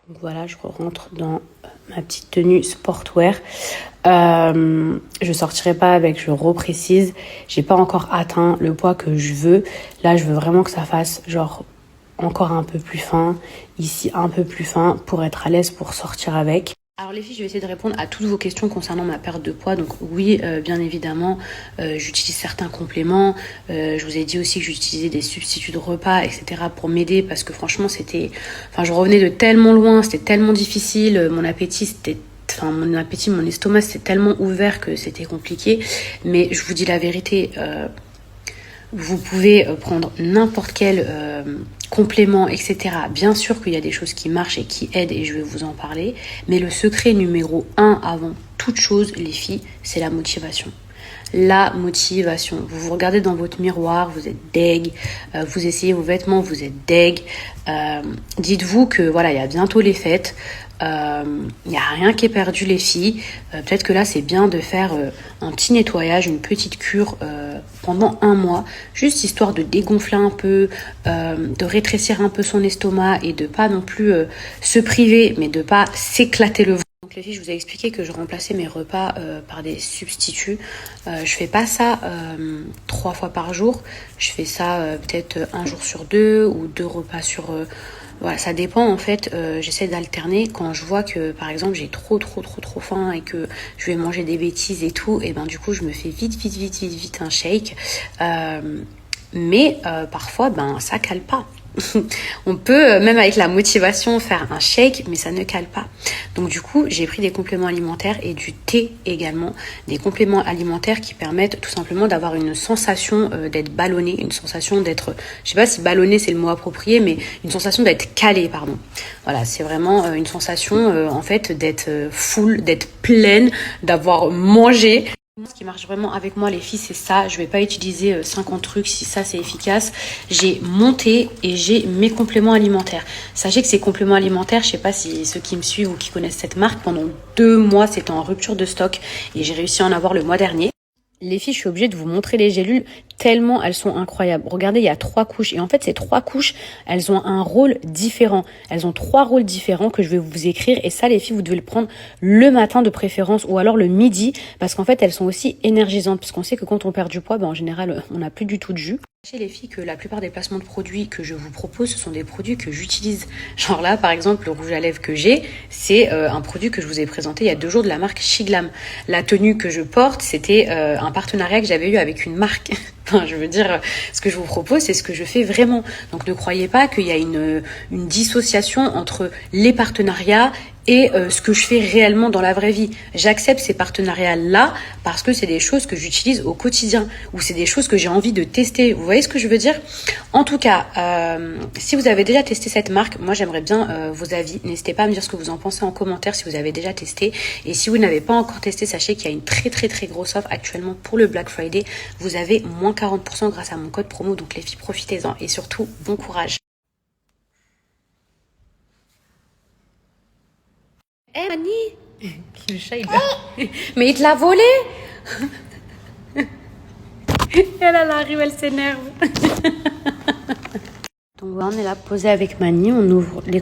Donc voilà, je rentre dans ma petite tenue sportwear. Je sortirai pas avec, je reprécise, j'ai pas encore atteint le poids que je veux. Là, je veux vraiment que ça fasse genre encore un peu plus fin, ici un peu plus fin pour être à l'aise pour sortir avec. Alors les filles, je vais essayer de répondre à toutes vos questions concernant ma perte de poids. Donc oui, bien évidemment, j'utilise certains compléments. Je vous ai dit aussi que j'utilisais des substituts de repas, etc. pour m'aider parce que franchement, je revenais de tellement loin, c'était tellement difficile. Mon appétit, mon estomac, c'était tellement ouvert que c'était compliqué. Mais je vous dis la vérité, vous pouvez prendre n'importe quel complément, etc. Bien sûr qu'il y a des choses qui marchent et qui aident et je vais vous en parler. Mais le secret numéro 1 avant toute chose, les filles, c'est la motivation. La motivation. Vous vous regardez dans votre miroir, vous êtes deg, vous essayez vos vêtements, vous êtes deg. Dites-vous que voilà, il y a bientôt les fêtes. Il n'y a rien qui est perdu les filles. Peut-être que là c'est bien de faire un petit nettoyage, une petite cure pendant 1 mois, juste histoire de dégonfler un peu, de rétrécir un peu son estomac et de pas non plus se priver, mais de pas s'éclater le ventre. Donc les filles, je vous ai expliqué que je remplaçais mes repas par des substituts. Je fais pas ça 3 fois par jour. Je fais ça peut-être 1 jour sur 2 ou 2 repas sur... Voilà, ça dépend en fait. J'essaie d'alterner quand je vois que par exemple j'ai trop faim et que je vais manger des bêtises et tout. Et ben du coup je me fais vite un shake. Mais parfois ça cale pas. On peut, même avec la motivation, faire un shake, mais ça ne cale pas. Donc du coup, j'ai pris des compléments alimentaires et du thé également. Des compléments alimentaires qui permettent tout simplement d'avoir une sensation d'être ballonné, une sensation d'être, je sais pas si ballonné c'est le mot approprié, mais une sensation d'être calé, pardon. Voilà, c'est vraiment une sensation en fait d'être full, d'être pleine, d'avoir mangé. Ce qui marche vraiment avec moi les filles, c'est ça. Je vais pas utiliser 50 trucs si ça c'est efficace. J'ai mon thé et j'ai mes compléments alimentaires. Sachez que ces compléments alimentaires, je sais pas si ceux qui me suivent ou qui connaissent cette marque, pendant 2 mois c'était en rupture de stock et j'ai réussi à en avoir le mois dernier. Les filles, je suis obligée de vous montrer les gélules tellement elles sont incroyables. Regardez, il y a 3 couches. Et en fait, ces 3 couches, elles ont un rôle différent. Elles ont 3 rôles différents que je vais vous écrire. Et ça, les filles, vous devez le prendre le matin de préférence ou alors le midi. Parce qu'en fait, elles sont aussi énergisantes. Puisqu'on sait que quand on perd du poids, en général, on n'a plus du tout de jus. Sachez les filles que la plupart des placements de produits que je vous propose, ce sont des produits que j'utilise. Genre là, par exemple, le rouge à lèvres que j'ai, c'est un produit que je vous ai présenté il y a 2 jours de la marque Shiglam. La tenue que je porte, c'était un partenariat que j'avais eu avec une marque. Enfin, je veux dire, ce que je vous propose, c'est ce que je fais vraiment. Donc ne croyez pas qu'il y a une dissociation entre les partenariats et ce que je fais réellement dans la vraie vie. J'accepte ces partenariats-là parce que c'est des choses que j'utilise au quotidien ou c'est des choses que j'ai envie de tester. Vous voyez ce que je veux dire? En tout cas, si vous avez déjà testé cette marque, moi j'aimerais bien vos avis. N'hésitez pas à me dire ce que vous en pensez en commentaire si vous avez déjà testé. Et si vous n'avez pas encore testé, sachez qu'il y a une très grosse offre actuellement pour le Black Friday. Vous avez moins 40% grâce à mon code promo. Donc les filles, profitez-en et surtout, bon courage. Eh Annie, le chat il va... Mais il te l'a volé. Elle arrive, elle s'énerve. Donc voilà, on est là posé avec Mani, on ouvre les